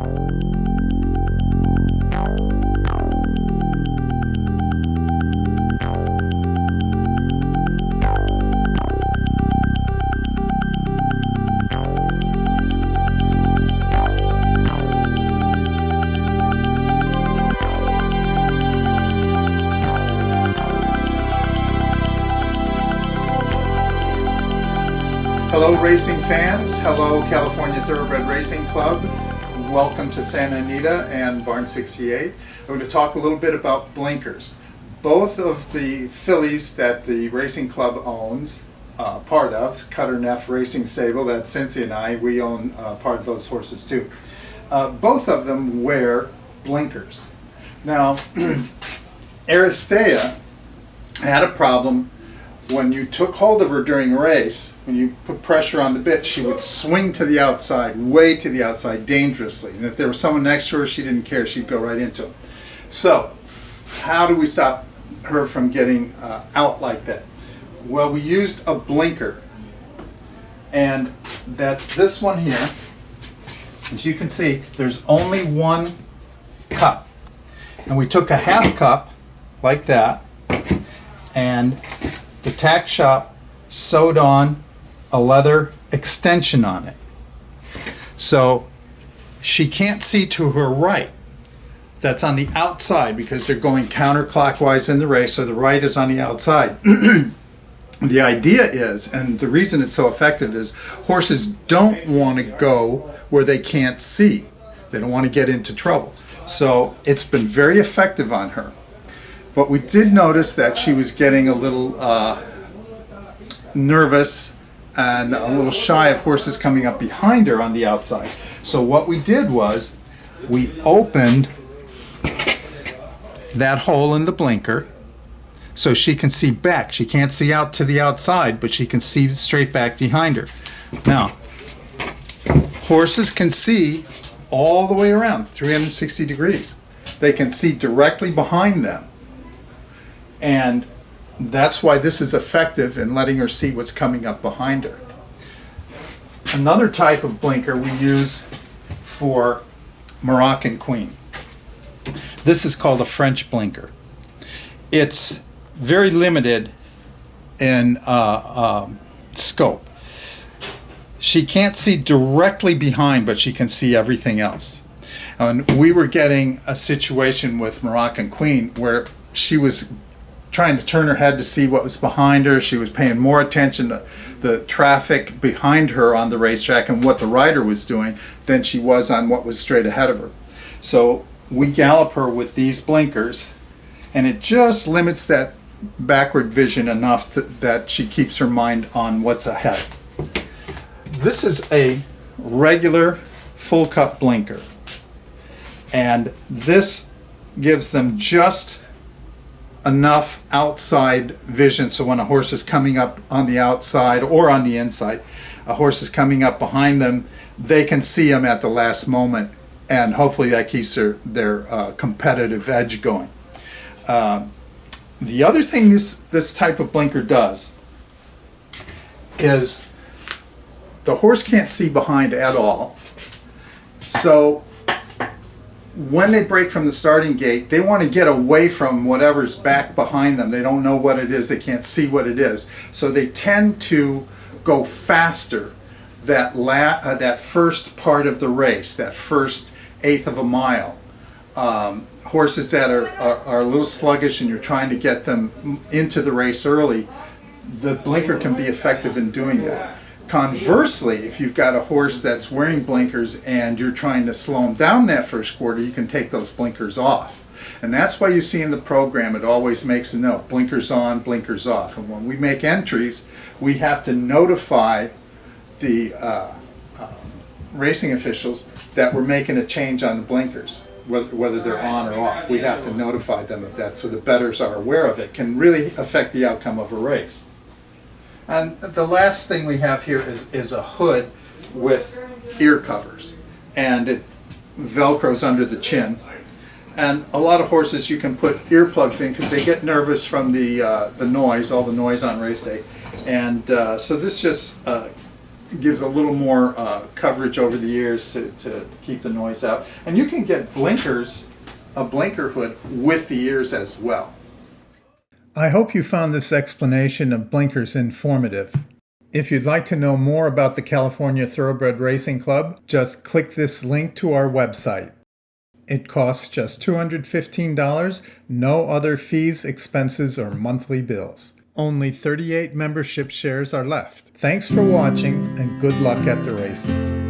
Hello racing fans, hello California Thoroughbred Racing Club, welcome to Santa Anita and Barn 68. I'm going to talk a little bit about blinkers. Both of the fillies that the racing club owns, part of, Cutter Nehf Racing Stable, that's Cincy and I, we own part of those horses too. Both of them wear blinkers. Now, Aristea had a problem. When you took hold of her during a race, when you put pressure on the bit, she would swing to the outside, way to the outside, dangerously. And if there was someone next to her, she didn't care. She'd go right into him. So, how do we stop her from getting out like that? Well, we used a blinker. And that's this one here. As you can see, there's only one cup. And we took a half cup, like that, and the tack shop sewed on a leather extension on it. So she can't see to her right. That's on the outside because they're going counterclockwise in the race, so the right is on the outside. The idea is, and the reason it's so effective is, horses don't want to go where they can't see. They don't want to get into trouble. So it's been very effective on her. But we did notice that she was getting a little nervous and a little shy of horses coming up behind her on the outside. So what we did was we opened that hole in the blinker so she can see back. She can't see out to the outside, but she can see straight back behind her. Now, horses can see all the way around, 360 degrees. They can see directly behind them. And that's why this is effective in letting her see what's coming up behind her. Another type of blinker we use for Moroccan Queen. This is called a French blinker. It's very limited in scope. She can't see directly behind, but she can see everything else. And we were getting a situation with Moroccan Queen where she was trying to turn her head to see what was behind her. She was paying more attention to the traffic behind her on the racetrack and what the rider was doing than she was on what was straight ahead of her. So we gallop her with these blinkers, and it just limits that backward vision enough that she keeps her mind on what's ahead. This is a regular full cup blinker, and this gives them just enough outside vision so when a horse is coming up on the outside or on the inside, a horse is coming up behind them, they can see them at the last moment, and hopefully that keeps their competitive edge going. The other thing this type of blinker does is the horse can't see behind at all, so when they break from the starting gate, they want to get away from whatever's back behind them. They don't know what it is. They can't see what it is. So they tend to go faster that first part of the race, that first eighth of a mile. Horses that are a little sluggish and you're trying to get them into the race early, the blinker can be effective in doing that. Conversely, if you've got a horse that's wearing blinkers and you're trying to slow him down that first quarter, you can take those blinkers off. And that's why you see in the program it always makes a note, blinkers on, blinkers off. And when we make entries, we have to notify the racing officials that we're making a change on the blinkers, whether they're on or off. We have to notify them of that so the bettors are aware of it. Can really affect the outcome of a race. And the last thing we have here is a hood with ear covers, and it velcros under the chin. And a lot of horses you can put earplugs in because they get nervous from the noise, all the noise on race day. And so this just gives a little more coverage over the ears to keep the noise out. And you can get blinkers, a blinker hood with the ears as well. I hope you found this explanation of blinkers informative. If you'd like to know more about the California Thoroughbred Racing Club, just click this link to our website. It costs just $215, no other fees, expenses, or monthly bills. Only 38 membership shares are left. Thanks for watching, and good luck at the races.